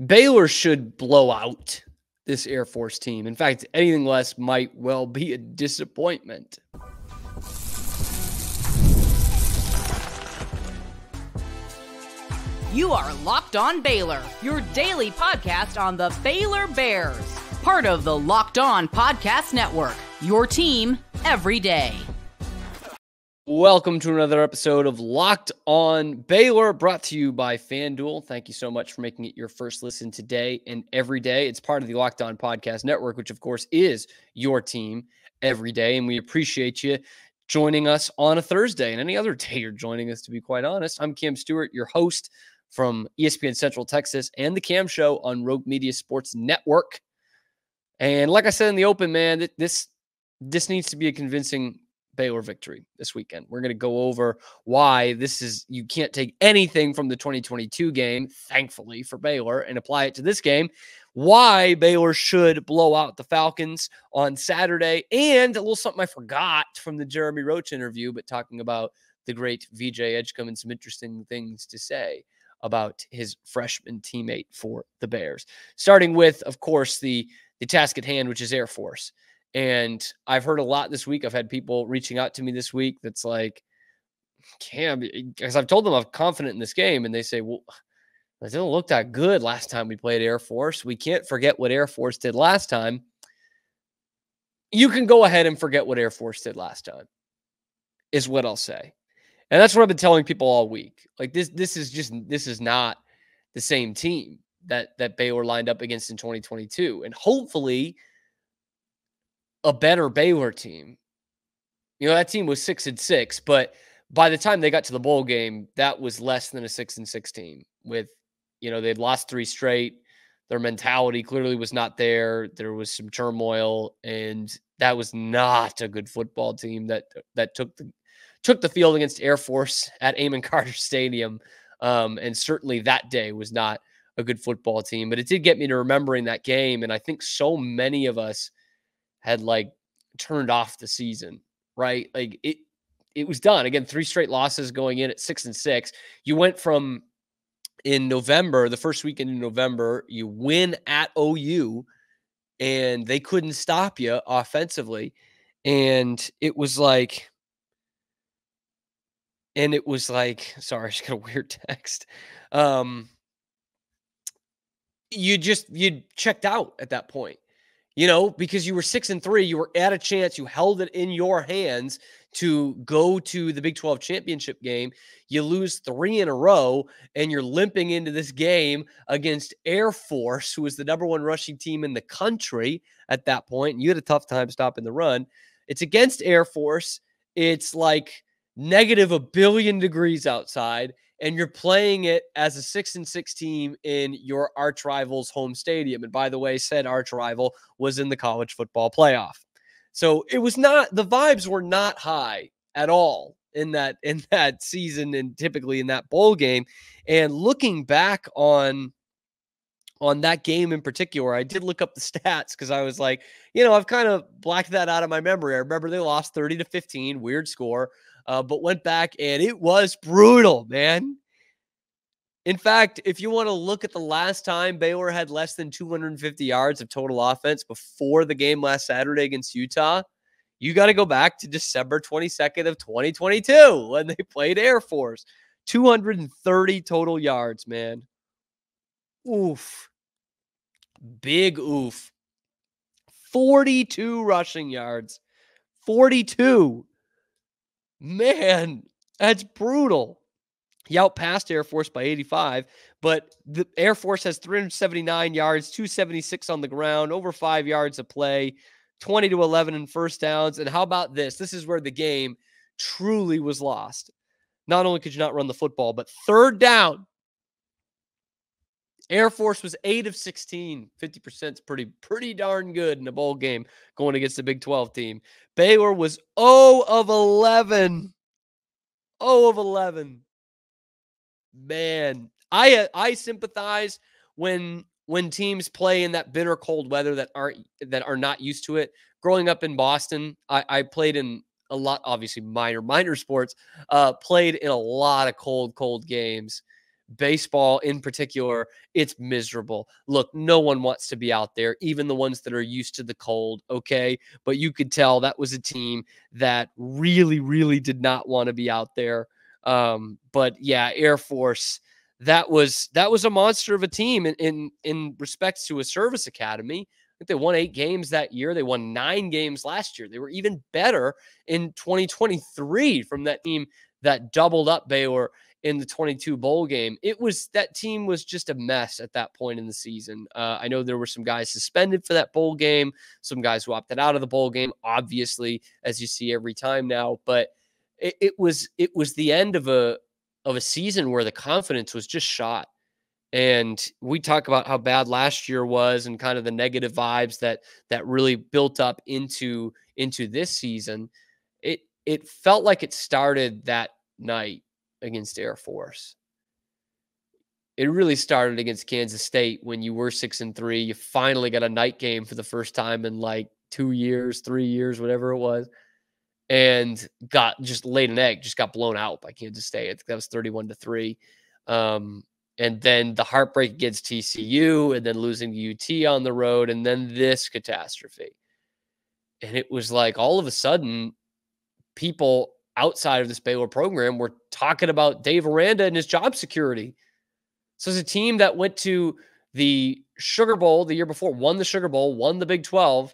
Baylor should blow out this Air Force team. In fact, anything less might well be a disappointment. You are Locked On Baylor, your daily podcast on the Baylor Bears. Part of the Locked On Podcast Network, your team every day. Welcome to another episode of Locked On Baylor, brought to you by FanDuel. Thank you so much for making it your first listen today and every day. It's part of the Locked On Podcast Network, which of course is your team every day. And we appreciate you joining us on a Thursday and any other day you're joining us, to be quite honest. I'm Cam Stewart, your host from ESPN Central Texas and the Cam Show on Rogue Media Sports Network. And like I said in the open, man, this needs to be a convincing Baylor victory this weekend. We're going to go over why you can't take anything from the 2022 game, thankfully for Baylor, and apply it to this game, why Baylor should blow out the Falcons on Saturday, and a little something I forgot from the Jeremy Roach interview, but talking about the great VJ Edgecombe and some interesting things to say about his freshman teammate for the Bears. Starting with, of course, the task at hand, which is Air Force. And I've heard a lot this week. I've had people reaching out to me this week that's like, Cam, because I've told them I'm confident in this game. And they say, well, it didn't look that good last time we played Air Force. We can't forget what Air Force did last time. You can go ahead and forget what Air Force did last time, is what I'll say. And that's what I've been telling people all week. Like this is not the same team that Baylor lined up against in 2022. And hopefully a better Baylor team. You know, that team was 6-6, but by the time they got to the bowl game, that was less than a 6-6 team with, you know, they'd lost 3 straight. Their mentality clearly was not there. There was some turmoil, and that was not a good football team that took the field against Air Force at Amon Carter Stadium. And certainly that day was not a good football team, but it did get me to remembering that game. And I think so many of us had like turned off the season, right? Like it was done. Again, 3 straight losses going in at 6-6. You went from in November, the first weekend in November, you win at OU and they couldn't stop you offensively. And it was like, sorry, I just got a weird text. You checked out at that point. You know, because you were 6-3, you were at a chance, you held it in your hands to go to the Big 12 championship game. You lose 3 in a row, and you're limping into this game against Air Force, who was the number 1 rushing team in the country at that point. And you had a tough time stopping the run. It's against Air Force. It's like negative a billion degrees outside, and you're playing it as a 6-6 team in your arch rival's home stadium. And by the way, said arch rival was in the college football playoff. So it was not, the vibes were not high at all in that season and typically in that bowl game. And looking back on that game in particular, I did look up the stats because I was like, you know, I've kind of blacked that out of my memory. I remember they lost 30-15, weird score. But went back and it was brutal, man. In fact, if you want to look at the last time Baylor had less than 250 yards of total offense before the game last Saturday against Utah, you got to go back to December 22nd of 2022 when they played Air Force. 230 total yards, man. Oof. Big oof. 42 rushing yards. 42. Man, that's brutal. He outpassed Air Force by 85, but the Air Force has 379 yards, 276 on the ground, over 5 yards of play, 20-11 in first downs. And how about this? This is where the game truly was lost. Not only could you not run the football, but third down. Air Force was 8 of 16. 50% is pretty darn good in a bowl game going against the Big 12 team. Baylor was 0 of 11. 0 of 11. Man, I sympathize when teams play in that bitter cold weather that are not used to it. Growing up in Boston, I played in a lot, obviously minor sports, played in a lot of cold games. baseball in particular, it's miserable. Look, no one wants to be out there, even the ones that are used to the cold, okay? But you could tell that was a team that really, really did not want to be out there. But yeah, Air Force, that was a monster of a team in respects to a service academy. I think they won 8 games that year. They won 9 games last year. They were even better in 2023 from that team that doubled up Baylor in the 22 bowl game. That team was just a mess at that point in the season. I know there were some guys suspended for that bowl game, some guys who opted out of the bowl game, obviously, as you see every time now. But it was the end of a season where the confidence was just shot. And we talk about how bad last year was and kind of the negative vibes that really built up into this season. It felt like it started that night against Air Force. It really started against Kansas State when you were 6-3. You finally got a night game for the first time in like 2 years, 3 years, whatever it was, and got just laid an egg, just got blown out by Kansas State. I think that was 31-3. And then the heartbreak against TCU, and then losing to UT on the road, and then this catastrophe. And it was like all of a sudden, people outside of this Baylor program were talking about Dave Aranda and his job security. So it's a team that went to the Sugar Bowl the year before, won the Sugar Bowl, won the Big 12,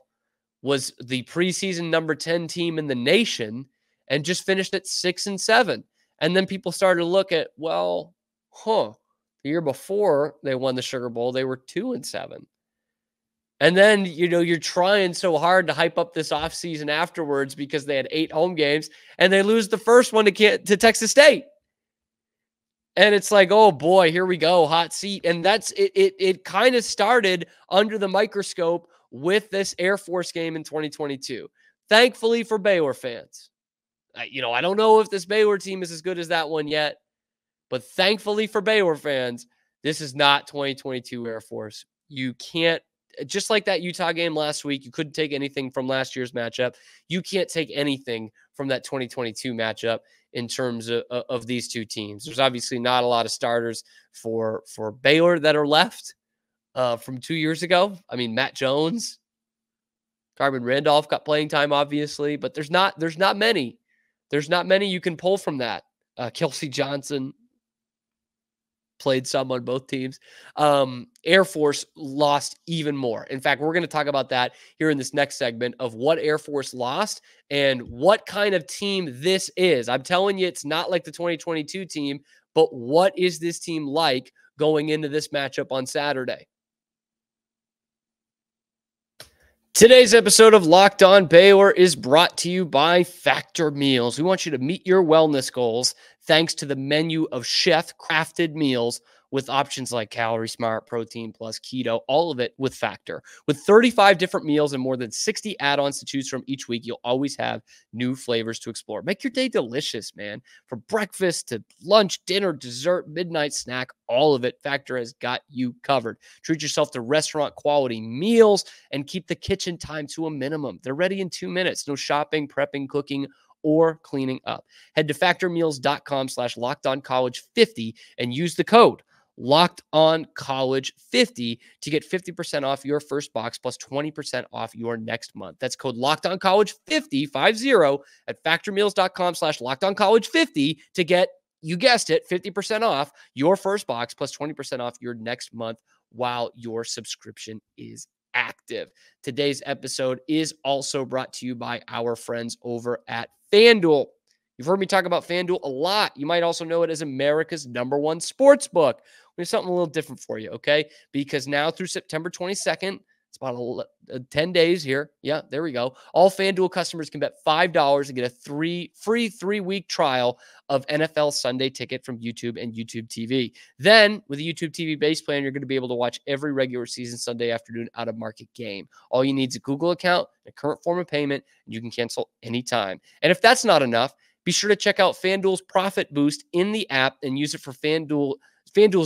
was the preseason number 10 team in the nation, and just finished at 6-7. And then people started to look at, the year before they won the Sugar Bowl, they were 2-7. And then, you're trying so hard to hype up this offseason afterwards because they had 8 home games and they lose the first one to Texas State. And it's like, oh boy, here we go, hot seat. And that's it. It kind of started under the microscope with this Air Force game in 2022. Thankfully for Baylor fans. I don't know if this Baylor team is as good as that one yet, but thankfully for Baylor fans, this is not 2022 Air Force. You can't, just like that Utah game last week, you couldn't take anything from last year's matchup. You can't take anything from that 2022 matchup in terms of these two teams. There's obviously not a lot of starters for Baylor that are left from 2 years ago. I mean, Matt Jones, Carmen Randolph got playing time, obviously, but there's not many. There's not many you can pull from that. Kelsey Johnson played some on both teams. Air Force lost even more. In fact, we're going to talk about that here in this next segment of what Air Force lost and what kind of team this is. I'm telling you, it's not like the 2022 team, but what is this team like going into this matchup on Saturday? Today's episode of Locked On Baylor is brought to you by Factor Meals. We want you to meet your wellness goals thanks to the menu of chef-crafted meals with options like Calorie Smart, Protein Plus, Keto, all of it with Factor. With 35 different meals and more than 60 add-ons to choose from each week, you'll always have new flavors to explore. Make your day delicious, man. From breakfast to lunch, dinner, dessert, midnight snack, all of it, Factor has got you covered. Treat yourself to restaurant-quality meals and keep the kitchen time to a minimum. They're ready in 2 minutes. No shopping, prepping, cooking, or cleaning up. Head to factormeals.com/LockedOnCollege50 and use the code LockedOnCollege50 to get 50% off your first box plus 20% off your next month. That's code LockedOnCollege50 at factormeals.com/LockedOnCollege50 to get, you guessed it, 50% off your first box plus 20% off your next month while your subscription is active. Today's episode is also brought to you by our friends over at FanDuel. You've heard me talk about FanDuel a lot. You might also know it as America's #1 sports book. We have something a little different for you, okay? Because now through September 22nd, it's about 10 days here. Yeah, there we go. All FanDuel customers can bet $5 and get a free 3-week trial of NFL Sunday Ticket from YouTube and YouTube TV. Then, with a YouTube TV base plan, you're going to be able to watch every regular season Sunday afternoon out-of-market game. All you need is a Google account, a current form of payment, and you can cancel anytime. And if that's not enough, be sure to check out FanDuel's Profit Boost in the app and use it for FanDuel's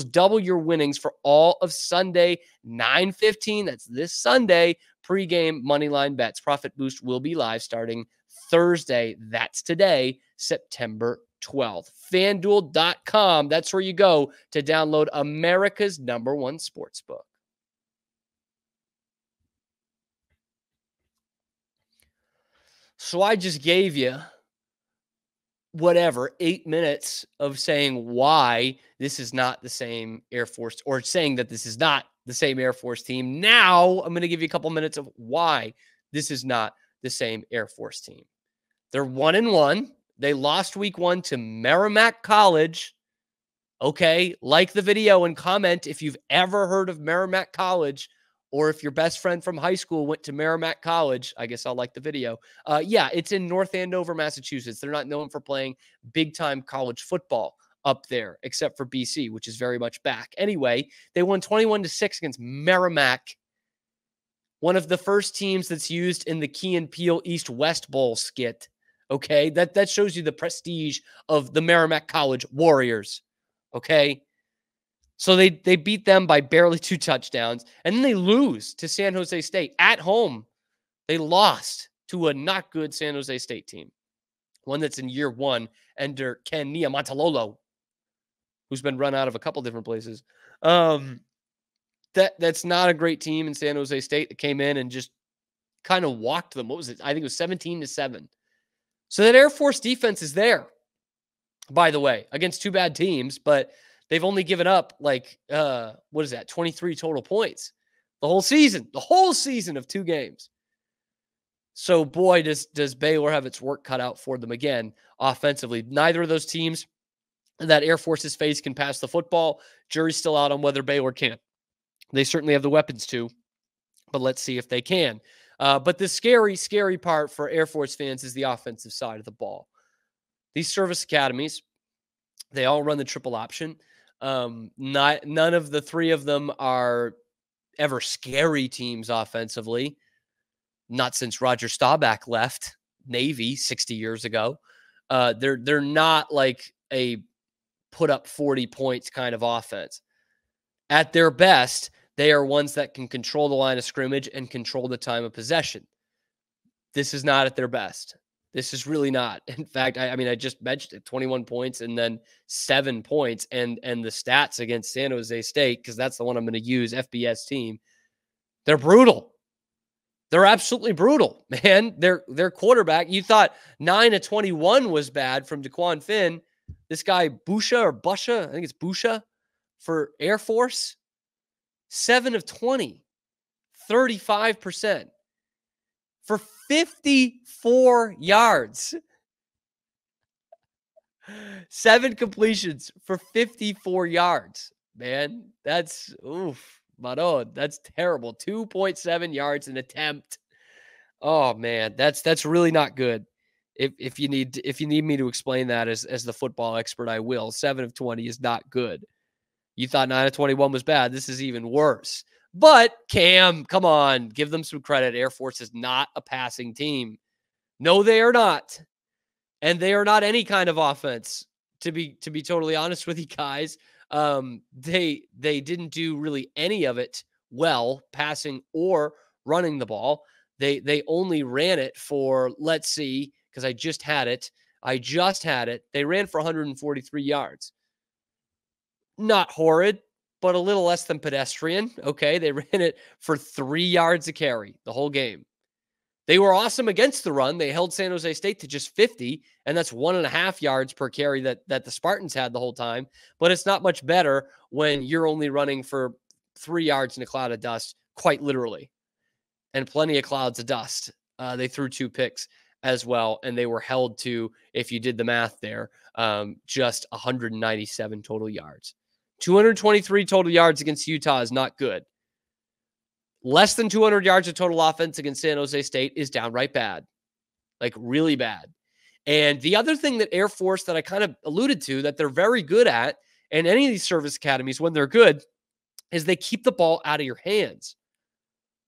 double your winnings for all of Sunday, 9/15. That's this Sunday, pregame moneyline bets. Profit Boost will be live starting Thursday. That's today, September 12th. FanDuel.com. That's where you go to download America's #1 sportsbook. So I just gave you 8 minutes of saying why this is not the same Air Force, or saying that this is not the same Air Force team. Now I'm going to give you a couple minutes of why this is not the same Air Force team. They're 1-1. They lost week 1 to Merrimack College. Okay, like the video and comment if you've ever heard of Merrimack College, or if your best friend from high school went to Merrimack College. I guess I'll like the video. Yeah, it's in North Andover, Massachusetts. They're not known for playing big-time college football up there, except for BC, which is very much back. Anyway, they won 21-6 against Merrimack, one of the first teams that's used in the Key and Peele East-West Bowl skit. Okay, that shows you the prestige of the Merrimack College Warriors. Okay, so they beat them by barely 2 touchdowns, and then they lose to San Jose State at home. They lost to a not good San Jose State team, one that's in year 1 under Ken Niumatalolo, who's been run out of a couple different places. That's not a great team in San Jose State that came in and just kind of walked them. What was it? I think it was 17-7. So that Air Force defense is there, by the way, against 2 bad teams, but they've only given up 23 total points the whole season of 2 games. So boy, does Baylor have its work cut out for them again offensively. Neither of those teams that Air Force has faced can pass the football. Jury's still out on whether Baylor can. They certainly have the weapons to, but let's see if they can. But the scary part for Air Force fans is the offensive side of the ball. These service academies, they all run the triple option. None of the 3 of them are ever scary teams offensively. Not since Roger Staubach left Navy 60 years ago. They're not like a put up 40 points kind of offense. At their best, they are ones that can control the line of scrimmage and control the time of possession. This is not at their best. This is really not. In fact, I just mentioned it, 21 points and then 7 points. And the stats against San Jose State, because that's the one I'm going to use, FBS team, they're brutal. They're absolutely brutal, man. Their quarterback, you thought 9-21 was bad from DeQuan Finn. This guy, Busha, I think it's Busha for Air Force, 7 of 20, 35%. For 54 yards. 7 completions for 54 yards. Man, that's that's terrible. 2.7 yards an attempt. Oh man, that's really not good. If you need me to explain that as the football expert, I will. 7 of 20 is not good. You thought 9 of 21 was bad. This is even worse. But Cam, come on, give them some credit. Air Force is not a passing team. No, they are not. And they are not any kind of offense, to be totally honest with you guys. They didn't do really any of it well, passing or running the ball. They only ran it for, let's see, because I just had it. They ran for 143 yards. Not horrid, but a little less than pedestrian. Okay, they ran it for 3 yards a carry the whole game. They were awesome against the run. They held San Jose State to just 50, and that's 1.5 yards per carry that the Spartans had the whole time. But it's not much better when you're only running for 3 yards in a cloud of dust, quite literally, and plenty of clouds of dust. They threw 2 picks as well, and they were held to, if you did the math there, just 197 total yards. 223 total yards against Utah is not good. Less than 200 yards of total offense against San Jose State is downright bad. Like really bad. And the other thing that Air Force that I kind of alluded to that they're very good at, and any of these service academies when they're good, is they keep the ball out of your hands.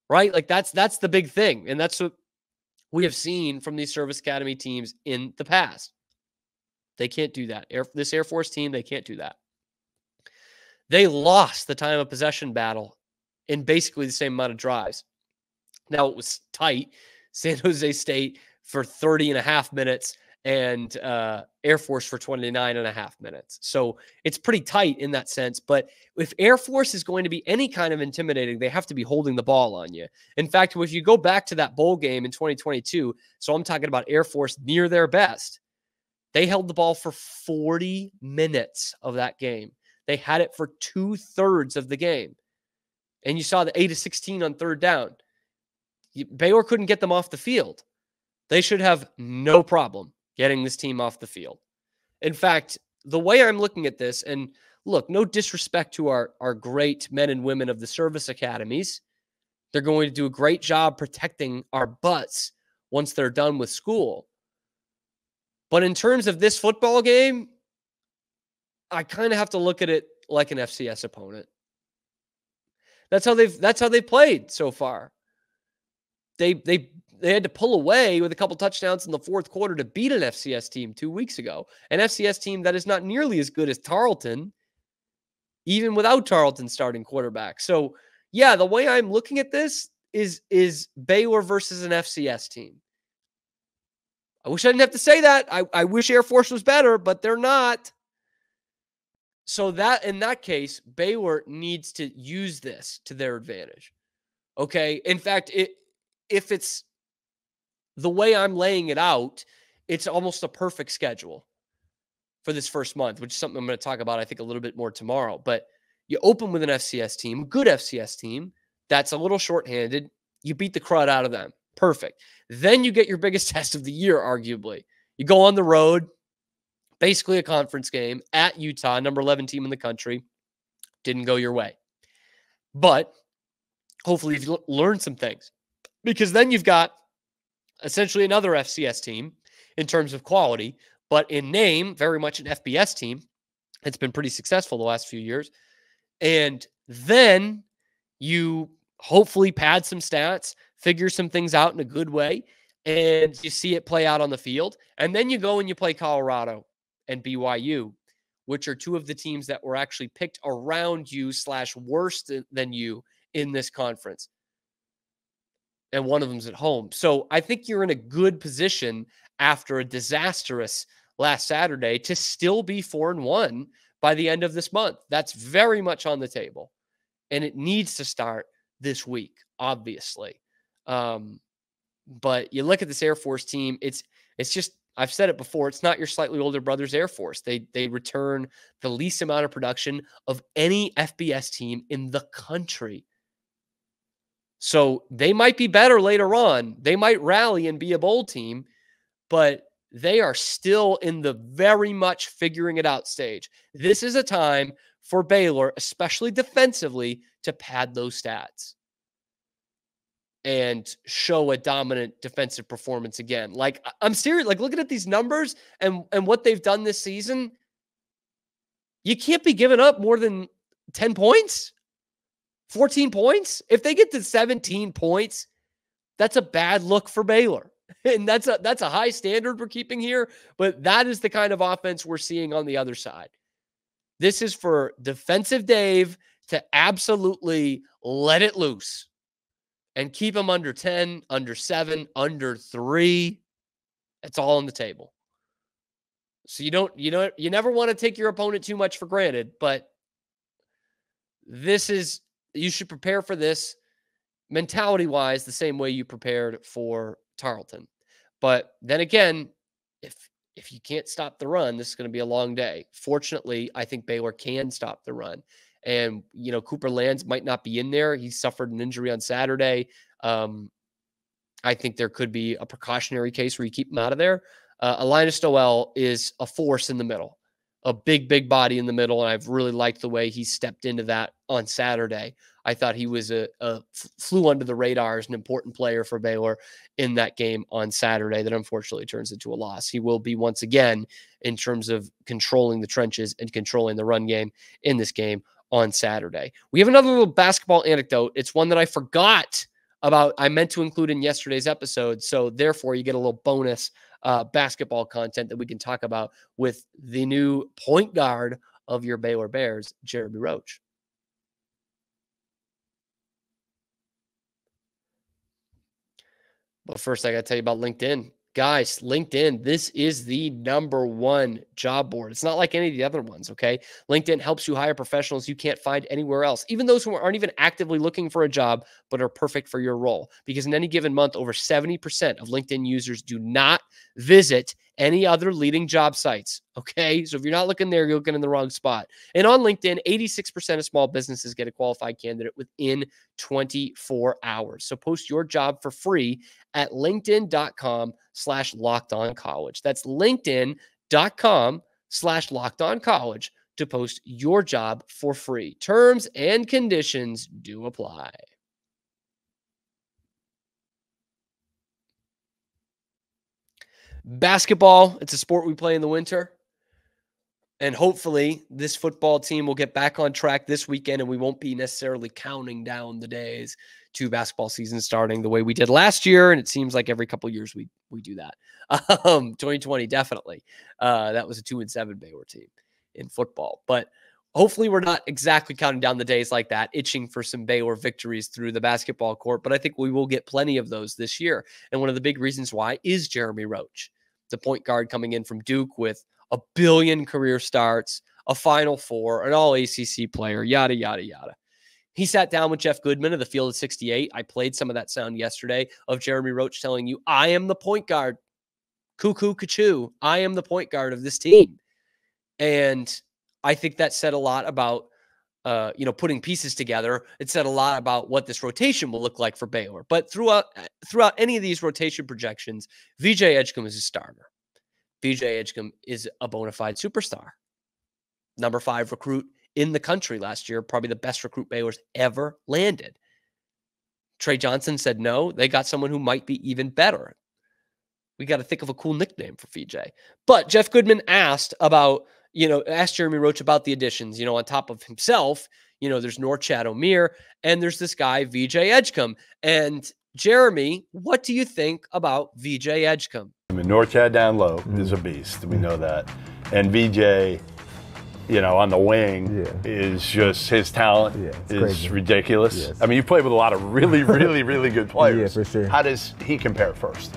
Right? Like that's the big thing. And that's what we have seen from these service academy teams in the past. They can't do that. This Air Force team, they can't do that. They lost the time of possession battle in basically the same amount of drives. Now, it was tight. San Jose State for 30 and a half minutes and Air Force for 29.5 minutes. So it's pretty tight in that sense. But if Air Force is going to be any kind of intimidating, they have to be holding the ball on you. In fact, if you go back to that bowl game in 2022, so I'm talking about Air Force near their best, they held the ball for 40 minutes of that game. They had it for 2/3 of the game. And you saw the 8-16 on third down. Baylor couldn't get them off the field. They should have no problem getting this team off the field. In fact, the way I'm looking at this, and look, no disrespect to our great men and women of the service academies. They're going to do a great job protecting our butts once they're done with school. But in terms of this football game, I kind of have to look at it like an FCS opponent. That's how they've played so far. They had to pull away with a couple touchdowns in the fourth quarter to beat an FCS team 2 weeks ago. An FCS team that is not nearly as good as Tarleton, even without Tarleton starting quarterback. So, yeah, the way I'm looking at this is Baylor versus an FCS team. I wish I didn't have to say that. I wish Air Force was better, but they're not. So that in that case, Baylor needs to use this to their advantage. Okay. In fact, if it's the way I'm laying it out, it's almost a perfect schedule for this first month, which is something I'm going to talk about, I think, a little bit more tomorrow. But you open with an FCS team, good FCS team, that's a little shorthanded. You beat the crud out of them. Perfect. Then you get your biggest test of the year, arguably. You go on the road, basically a conference game at Utah, number 11 team in the country. Didn't go your way. But hopefully you've learned some things, because then you've got essentially another FCS team in terms of quality, but in name, very much an FBS team. It's been pretty successful the last few years. And then you hopefully pad some stats, figure some things out in a good way, and you see it play out on the field. And then you go and you play Colorado and BYU, which are two of the teams that were actually picked around you / worse than you in this conference. And one of them's at home. So I think you're in a good position after a disastrous last Saturday to still be 4-1 by the end of this month. That's very much on the table. And it needs to start this week, obviously. But you look at this Air Force team, it's just, I've said it before, it's not your slightly older brother's Air Force. They return the least amount of production of any FBS team in the country. So they might be better later on. They might rally and be a bowl team, but they are still in the very much figuring it out stage. This is a time for Baylor, especially defensively, to pad those stats and show a dominant defensive performance again. Like, I'm serious. Like, looking at these numbers and what they've done this season, you can't be giving up more than 10 points, 14 points. If they get to 17 points, that's a bad look for Baylor. And that's a high standard we're keeping here, but that is the kind of offense we're seeing on the other side. This is for defensive Dave to absolutely let it loose and keep them under 10, under 7, under 3. It's all on the table. So you never want to take your opponent too much for granted, but you should prepare for this mentality-wise the same way you prepared for Tarleton. But then again, if you can't stop the run, this is going to be a long day. Fortunately, I think Baylor can stop the run. And, Cooper Lands might not be in there. He suffered an injury on Saturday. I think there could be a precautionary case where you keep him out of there. Linus Noel is a force in the middle, a big body in the middle, and I've really liked the way he stepped into that on Saturday. I thought he was flew under the radar as an important player for Baylor in that game on Saturday that unfortunately turns into a loss. He will be once again in terms of controlling the trenches and controlling the run game in this game on Saturday. We have another little basketball anecdote. It's one that I forgot about. I meant to include in yesterday's episode, so therefore you get a little bonus basketball content that we can talk about with the new point guard of your Baylor Bears, Jeremy Roach. But first, I got to tell you about LinkedIn, Guys, LinkedIn, this is the #1 job board. It's not like any of the other ones, okay? LinkedIn helps you hire professionals you can't find anywhere else, even those who aren't even actively looking for a job, but are perfect for your role. Because in any given month, over 70% of LinkedIn users do not visit any other leading job sites, okay? So if you're not looking there, you're looking in the wrong spot. And on LinkedIn, 86% of small businesses get a qualified candidate within 24 hours. So post your job for free at linkedin.com/lockedoncollege. That's linkedin.com/lockedoncollege to post your job for free. Terms and conditions do apply. Basketball, it's a sport we play in the winter. And hopefully this football team will get back on track this weekend, and we won't be necessarily counting down the days to basketball season starting the way we did last year. And it seems like every couple of years we do that. 2020, definitely. That was a 2-7 Baylor team in football. But hopefully we're not exactly counting down the days like that, itching for some Baylor victories through the basketball court. But I think we will get plenty of those this year. And one of the big reasons why is Jeremy Roach, the point guard coming in from Duke with a billion career starts, a Final Four, an all-ACC player, yada, yada, yada. He sat down with Jeff Goodman of the Field of 68. I played some of that sound yesterday of Jeremy Roach telling you, I am the point guard. Cuckoo, kachoo. I am the point guard of this team. And I think that said a lot about, putting pieces together. It said a lot about what this rotation will look like for Baylor. But throughout any of these rotation projections, VJ Edgecombe is a starter. VJ Edgecombe is a bona fide superstar. Number 5 recruit in the country last year, probably the best recruit Baylor's ever landed. Trey Johnson said no. They got someone who might be even better. We got to think of a cool nickname for VJ. But Jeff Goodman asked Jeremy Roach about the additions. On top of himself, there's Norchad Omier, and there's this guy, VJ Edgecombe. And Jeremy, what do you think about VJ Edgecombe? I mean, Norchad down low is a beast. We know that. And VJ, on the wing is just, his talent is crazy. Ridiculous. Yes. I mean, you played with a lot of really, really, really good players. Yeah, for sure. How does he compare first?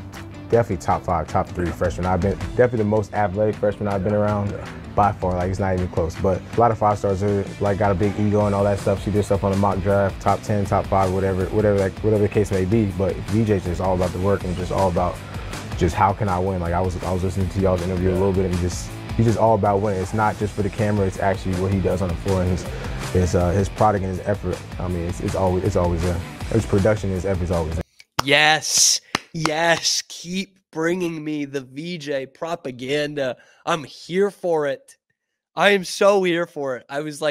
Definitely top 5, top 3 freshman. I've been definitely the most athletic freshman I've been around by far. It's not even close. But a lot of 5-stars are got a big ego and all that stuff. She did stuff on the mock draft, top 10, top 5, whatever the case may be. But VJ's just all about the work and just all about just how can I win. I was listening to y'all's interview a little bit, and he's just all about winning. It's not just for the camera. It's actually what he does on the floor and his product and his effort. I mean, it's always there. His production, his effort's always there. Yes, keep bringing me the VJ propaganda. I'm here for it. I am so here for it. I was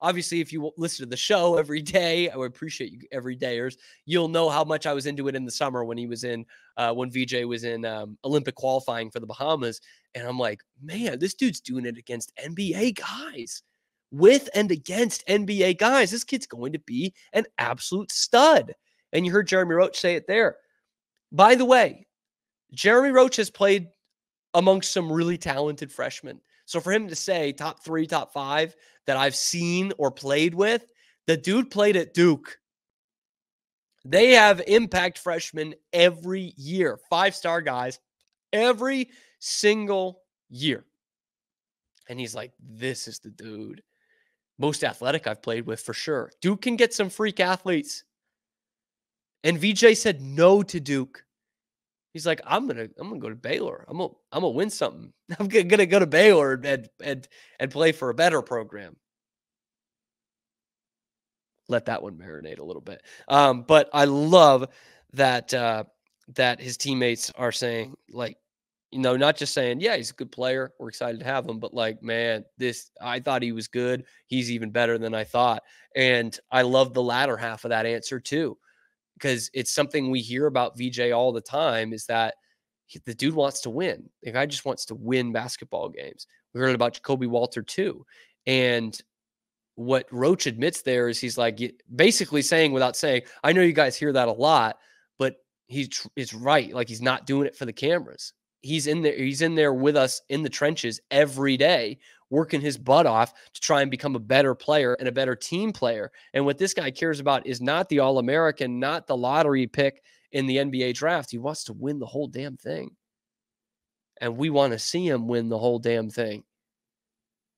obviously, if you listen to the show every day, I would appreciate you everydayers. You'll know how much I was into it in the summer when VJ was in Olympic qualifying for the Bahamas. And I'm like, man, this dude's doing it against NBA guys. With and against NBA guys. This kid's going to be an absolute stud. And you heard Jeremy Roach say it there. By the way, Jeremy Roach has played amongst some really talented freshmen. So for him to say top 3, top 5 that I've seen or played with, the dude played at Duke. They have impact freshmen every year, 5-star guys, every single year. And he's like, this is the dude. Most athletic I've played with for sure. Duke can get some freak athletes. And VJ said no to Duke. He's like, I'm gonna go to Baylor. I'm gonna win something. I'm gonna go to Baylor and play for a better program. Let that one marinate a little bit. But I love that his teammates are saying, not just saying, yeah, he's a good player, we're excited to have him, but man, I thought he was good. He's even better than I thought. And I love the latter half of that answer too. Because it's something we hear about VJ all the time, is that the dude wants to win. The guy just wants to win basketball games. We heard about Jacoby Walter too. And what Roach admits there is he's basically saying, without saying, I know you guys hear that a lot, but it's right. He's not doing it for the cameras. He's in there with us in the trenches every day, working his butt off to try and become a better player and a better team player. And what this guy cares about is not the All-American, not the lottery pick. in the NBA draft. He wants to win the whole damn thing. And we want to see him win the whole damn thing,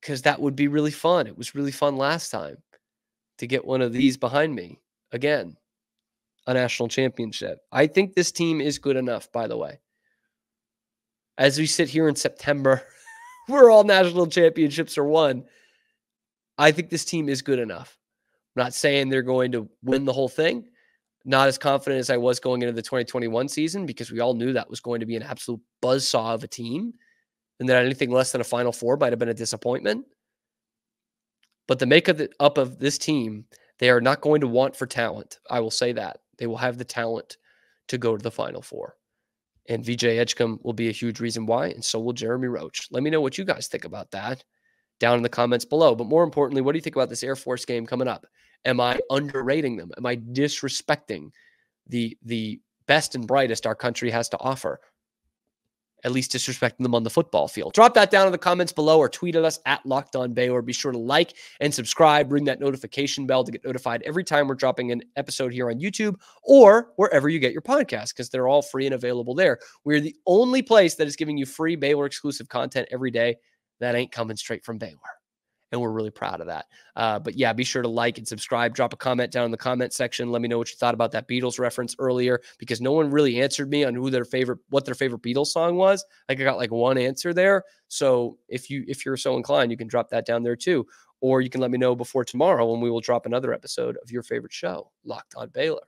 because that would be really fun. It was really fun last time to get one of these behind me again, a national championship. I think this team is good enough, by the way. As we sit here in September, where all national championships are won, I think this team is good enough. I'm not saying they're going to win the whole thing. Not as confident as I was going into the 2021 season, because we all knew that was going to be an absolute buzzsaw of a team, and that anything less than a Final Four might have been a disappointment. But the makeup of this team, they are not going to want for talent. I will say that. They will have the talent to go to the Final Four. And VJ Edgecombe will be a huge reason why, and so will Jeremy Roach. Let me know what you guys think about that down in the comments below. But more importantly, what do you think about this Air Force game coming up? Am I underrating them? Am I disrespecting the best and brightest our country has to offer? At least disrespecting them on the football field. Drop that down in the comments below or tweet at us at LockedOnBaylor. Be sure to like and subscribe. Ring that notification bell to get notified every time we're dropping an episode here on YouTube or wherever you get your podcasts, because they're all free and available there. We're the only place that is giving you free Baylor exclusive content every day that ain't coming straight from Baylor. And we're really proud of that. But yeah, be sure to like and subscribe. Drop a comment down in the comment section. Let me know what you thought about that Beatles reference earlier, because no one really answered me on what their favorite Beatles song was. Like, I got like one answer there. So if you're so inclined, you can drop that down there too. Or you can let me know before tomorrow when we will drop another episode of your favorite show, Locked on Baylor.